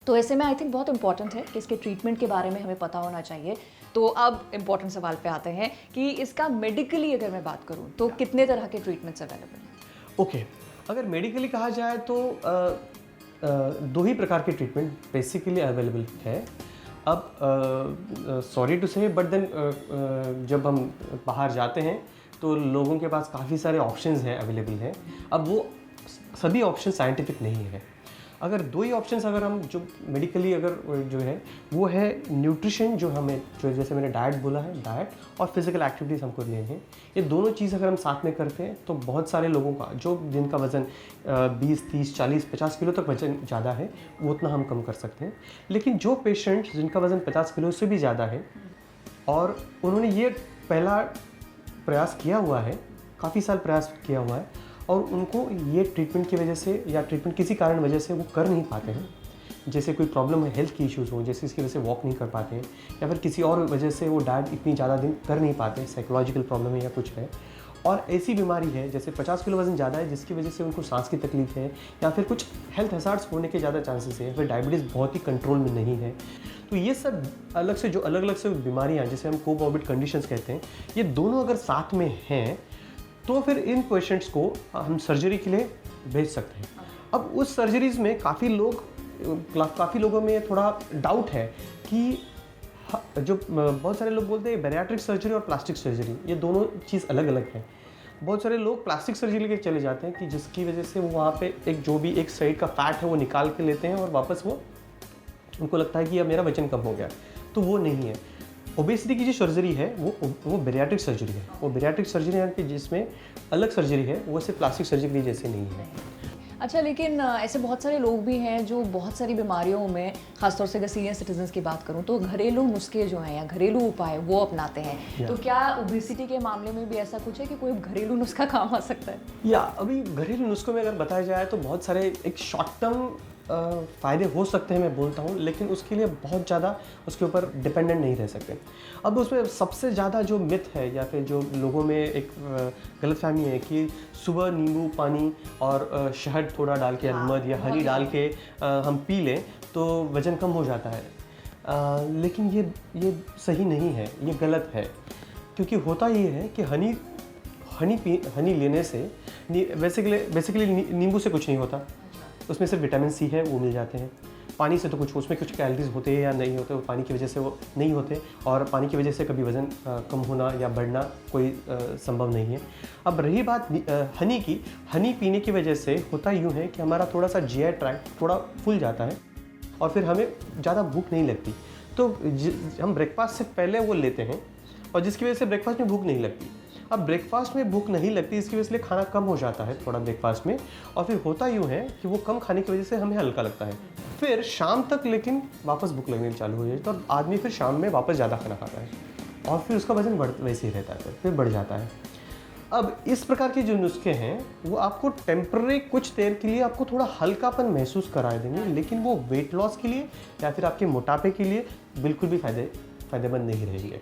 तो ऐसे में आई थिंक बहुत इंपॉर्टेंट है कि इसके ट्रीटमेंट के बारे में हमें पता होना चाहिए। तो अब इम्पॉर्टेंट सवाल पे आते हैं कि इसका मेडिकली अगर मैं बात करूँ तो कितने तरह के ट्रीटमेंट्स अवेलेबल हैं? ओके, अगर मेडिकली कहा जाए तो दो ही प्रकार के ट्रीटमेंट बेसिकली अवेलेबल है। अब सॉरी टू से बट देन जब हम बाहर जाते हैं तो लोगों के पास काफ़ी सारे ऑप्शंस हैं, अवेलेबल हैं। अब वो सभी ऑप्शन साइंटिफिक नहीं है। अगर दो ही ऑप्शंस अगर हम जो मेडिकली अगर जो है वो है न्यूट्रिशन, जो हमें जो जैसे मैंने डाइट बोला है, डाइट और फिजिकल एक्टिविटीज़ हमको लेनी है। ये दोनों चीज़ अगर हम साथ में करते हैं तो बहुत सारे लोगों का जो जिनका वज़न 20, 30, 40, 50 किलो तक वज़न ज़्यादा है वो उतना हम कम कर सकते हैं। लेकिन जो पेशेंट जिनका वज़न 50 किलो से भी ज़्यादा है और उन्होंने ये पहला प्रयास किया हुआ है, काफ़ी साल प्रयास किया हुआ है और उनको ये ट्रीटमेंट की वजह से या ट्रीटमेंट किसी कारण वजह से वो कर नहीं पाते हैं, जैसे कोई प्रॉब्लम है, हेल्थ की इश्यूज़ हो, जैसे इसकी वजह से वॉक नहीं कर पाते हैं या फिर किसी और वजह से वो डाइट इतनी ज़्यादा दिन कर नहीं पाते, साइकोलॉजिकल प्रॉब्लम है या कुछ है, और ऐसी बीमारी है जैसे 50 किलो वज़न ज़्यादा है जिसकी वजह से उनको सांस की तकलीफ है या फिर कुछ हेल्थ हज़ार्ड्स होने के ज़्यादा चांसेस है, फिर डायबिटीज़ बहुत ही कंट्रोल में नहीं है। तो ये सब अलग से जो अलग अलग से बीमारियाँ जिसे हम कोमॉर्बिड कंडीशंस कहते हैं, ये दोनों अगर साथ में हैं तो फिर इन पेशेंट्स को हम सर्जरी के लिए भेज सकते हैं। अब उस सर्जरीज़ में काफ़ी लोगों में थोड़ा डाउट है कि जो बहुत सारे लोग बोलते हैं बैरियाट्रिक सर्जरी और प्लास्टिक सर्जरी, ये दोनों चीज़ अलग अलग है। बहुत सारे लोग प्लास्टिक सर्जरी लेके चले जाते हैं कि जिसकी वजह से वो वहाँ पे एक जो भी एक साइड का फैट है वो निकाल के लेते हैं और वापस वो उनको लगता है कि अब मेरा वजन कम हो गया, तो वो नहीं है। ओबेसिटी की जो सर्जरी है वो बैरियाट्रिक सर्जरी है। वो बैरियाट्रिक सर्जरी है कि जिसमें अलग सर्जरी है, वो सिर्फ प्लास्टिक सर्जरी जैसे नहीं है। अच्छा, लेकिन ऐसे बहुत सारे लोग भी हैं जो बहुत सारी बीमारियों में, खासतौर से अगर सीनियर सिटीजन्स की बात करूं तो घरेलू नुस्खे जो हैं या घरेलू उपाय वो अपनाते हैं। तो क्या ओबेसिटी के मामले में भी ऐसा कुछ है कि कोई घरेलू नुस्खा काम आ सकता है? या अभी घरेलू नुस्खों में अगर बताया जाए तो बहुत सारे एक शॉर्ट टर्म फ़ायदे हो सकते हैं, मैं बोलता हूँ, लेकिन उसके लिए बहुत ज़्यादा उसके ऊपर डिपेंडेंट नहीं रह सकते। अब उसमें सबसे ज़्यादा जो मिथ है या फिर जो लोगों में एक गलतफहमी है कि सुबह नींबू पानी और शहद थोड़ा डाल के, अजमद या हनी डाल के हम पी लें तो वज़न कम हो जाता है। लेकिन ये सही नहीं है, ये गलत है। क्योंकि होता ये है कि हनी लेने से बेसिकली नींबू से कुछ नहीं होता, उसमें सिर्फ विटामिन सी है, वो मिल जाते हैं। पानी से तो कुछ, उसमें कुछ कैलोरीज होते हैं या नहीं होते, वो पानी की वजह से वो नहीं होते, और पानी की वजह से कभी वज़न कम होना या बढ़ना कोई संभव नहीं है। अब रही बात हनी की, हनी पीने की वजह से होता यूँ है कि हमारा थोड़ा सा जीआई ट्रैक्ट थोड़ा फूल जाता है और फिर हमें ज़्यादा भूख नहीं लगती। तो हम ब्रेकफास्ट से पहले वो लेते हैं और जिसकी वजह से ब्रेकफास्ट में भूख नहीं लगती। अब ब्रेकफास्ट में भूख नहीं लगती, इसकी वजह से खाना कम हो जाता है थोड़ा ब्रेकफास्ट में, और फिर होता यूँ है कि वो कम खाने की वजह से हमें हल्का लगता है। फिर शाम तक लेकिन वापस भूख लगनी चालू हो जाती है, तो आदमी फिर शाम में वापस ज़्यादा खाना खाता है और फिर उसका वज़न वैसे ही रहता है, फिर बढ़ जाता है। अब इस प्रकार के जो नुस्खे हैं वो आपको टेम्पररी कुछ देर के लिए आपको थोड़ा हल्कापन महसूस करा देंगे, लेकिन वो वेट लॉस के लिए या फिर आपके मोटापे के लिए बिल्कुल भी फ़ायदेमंद नहीं रहेंगे।